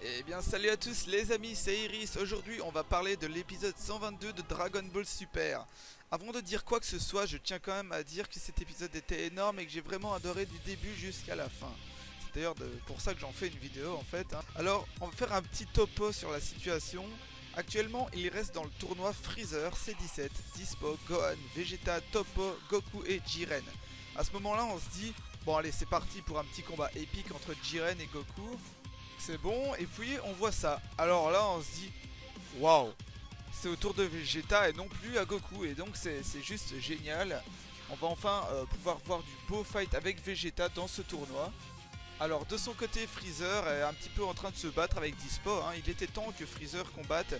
Eh bien salut à tous les amis, c'est Iris. Aujourd'hui on va parler de l'épisode 122 de Dragon Ball Super. Avant de dire quoi que ce soit, je tiens quand même à dire que cet épisode était énorme et que j'ai vraiment adoré du début jusqu'à la fin. C'est d'ailleurs pour ça que j'en fais une vidéo en fait. Alors on va faire un petit topo sur la situation. Actuellement il reste dans le tournoi Freezer, C17, Dispo, Gohan, Vegeta, Toppo, Goku et Jiren. À ce moment là on se dit, bon allez c'est parti pour un petit combat épique entre Jiren et Goku. C'est bon, et puis on voit ça. Alors là on se dit, waouh, c'est au tour de Vegeta et non plus à Goku. Et donc c'est juste génial. On va enfin pouvoir voir du beau fight avec Vegeta dans ce tournoi. Alors de son côté Freezer est un petit peu en train de se battre avec Dispo, hein. Il était temps que Freezer combatte.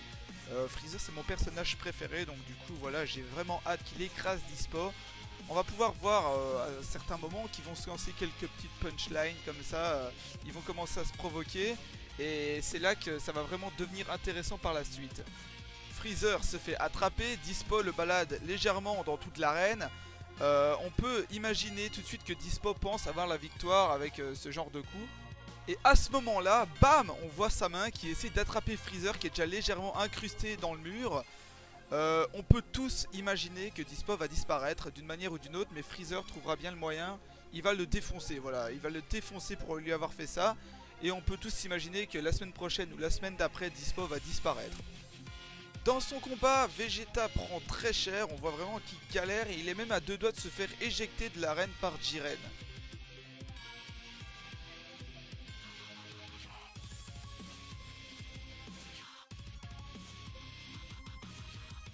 Freezer c'est mon personnage préféré, donc du coup voilà, j'ai vraiment hâte qu'il écrase Dispo. On va pouvoir voir à certains moments qu'ils vont se lancer quelques petites punchlines comme ça. Ils vont commencer à se provoquer et c'est là que ça va vraiment devenir intéressant par la suite. Freezer se fait attraper, Dispo le balade légèrement dans toute l'arène. On peut imaginer tout de suite que Dispo pense avoir la victoire avec ce genre de coup. Et à ce moment là, bam, on voit sa main qui essaie d'attraper Freezer qui est déjà légèrement incrusté dans le mur. On peut tous imaginer que Dispo va disparaître d'une manière ou d'une autre, mais Freezer trouvera bien le moyen, il va le défoncer, voilà, il va le défoncer pour lui avoir fait ça. Et on peut tous imaginer que la semaine prochaine ou la semaine d'après, Dispo va disparaître. Dans son combat, Vegeta prend très cher, on voit vraiment qu'il galère et il est même à deux doigts de se faire éjecter de l'arène par Jiren.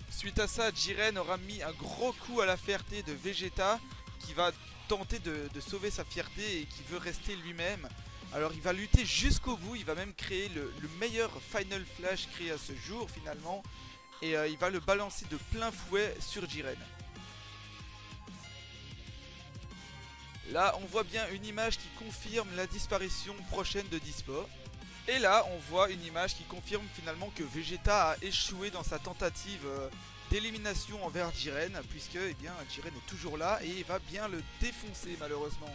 Suite à ça, Jiren aura mis un gros coup à la fierté de Vegeta qui va tenter de sauver sa fierté et qui veut rester lui-même. Alors il va lutter jusqu'au bout, il va même créer le meilleur Final Flash créé à ce jour finalement. Et il va le balancer de plein fouet sur Jiren. Là on voit bien une image qui confirme la disparition prochaine de Dispo. Et là on voit une image qui confirme finalement que Vegeta a échoué dans sa tentative d'élimination envers Jiren, puisque eh bien, Jiren est toujours là et il va bien le défoncer malheureusement.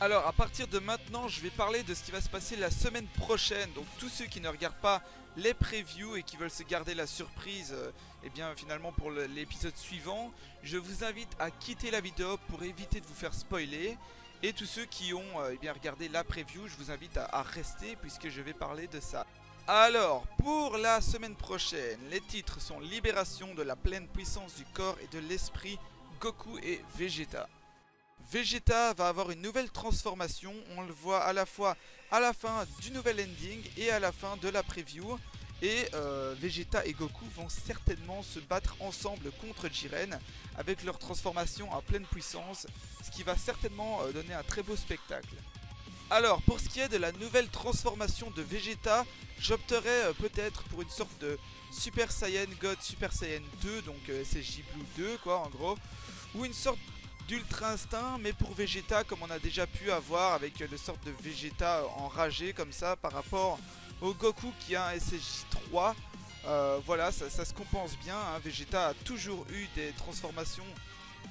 Alors à partir de maintenant je vais parler de ce qui va se passer la semaine prochaine. Donc tous ceux qui ne regardent pas les previews et qui veulent se garder la surprise eh bien finalement pour l'épisode suivant, je vous invite à quitter la vidéo pour éviter de vous faire spoiler. Et tous ceux qui ont eh bien, regardé la preview, je vous invite à rester puisque je vais parler de ça. Alors, pour la semaine prochaine, les titres sont Libération de la pleine puissance du corps et de l'esprit, Goku et Vegeta. Vegeta va avoir une nouvelle transformation, on le voit à la fois à la fin du nouvel ending et à la fin de la preview. Et Vegeta et Goku vont certainement se battre ensemble contre Jiren avec leur transformation à pleine puissance, ce qui va certainement donner un très beau spectacle. Alors pour ce qui est de la nouvelle transformation de Vegeta, j'opterais peut-être pour une sorte de Super Saiyan God Super Saiyan 2, donc SSJ Blue 2 quoi en gros, ou une sorte d'Ultra Instinct mais pour Vegeta comme on a déjà pu avoir avec le sorte de Vegeta enragé comme ça par rapport au Goku qui a un SSJ 3. Voilà, ça se compense bien, hein. Vegeta a toujours eu des transformations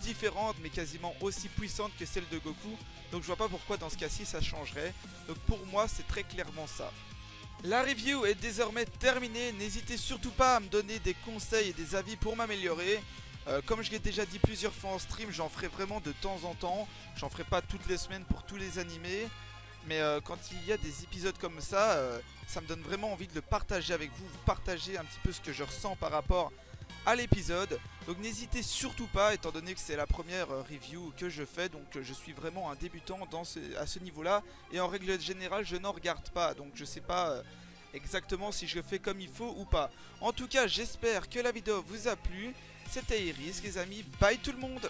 différentes mais quasiment aussi puissantes que celles de Goku. Donc je vois pas pourquoi dans ce cas-ci ça changerait. Donc pour moi c'est très clairement ça. La review est désormais terminée. N'hésitez surtout pas à me donner des conseils et des avis pour m'améliorer. Comme je l'ai déjà dit plusieurs fois en stream, j'en ferai vraiment de temps en temps. J'en ferai pas toutes les semaines pour tous les animés. Mais quand il y a des épisodes comme ça, ça me donne vraiment envie de le partager avec vous. Vous partager un petit peu ce que je ressens par rapport à l'épisode. Donc n'hésitez surtout pas, étant donné que c'est la première review que je fais. Donc je suis vraiment un débutant à ce niveau là. Et en règle générale je n'en regarde pas. Donc je sais pas exactement si je le fais comme il faut ou pas. En tout cas j'espère que la vidéo vous a plu. C'était Iris les amis, bye tout le monde.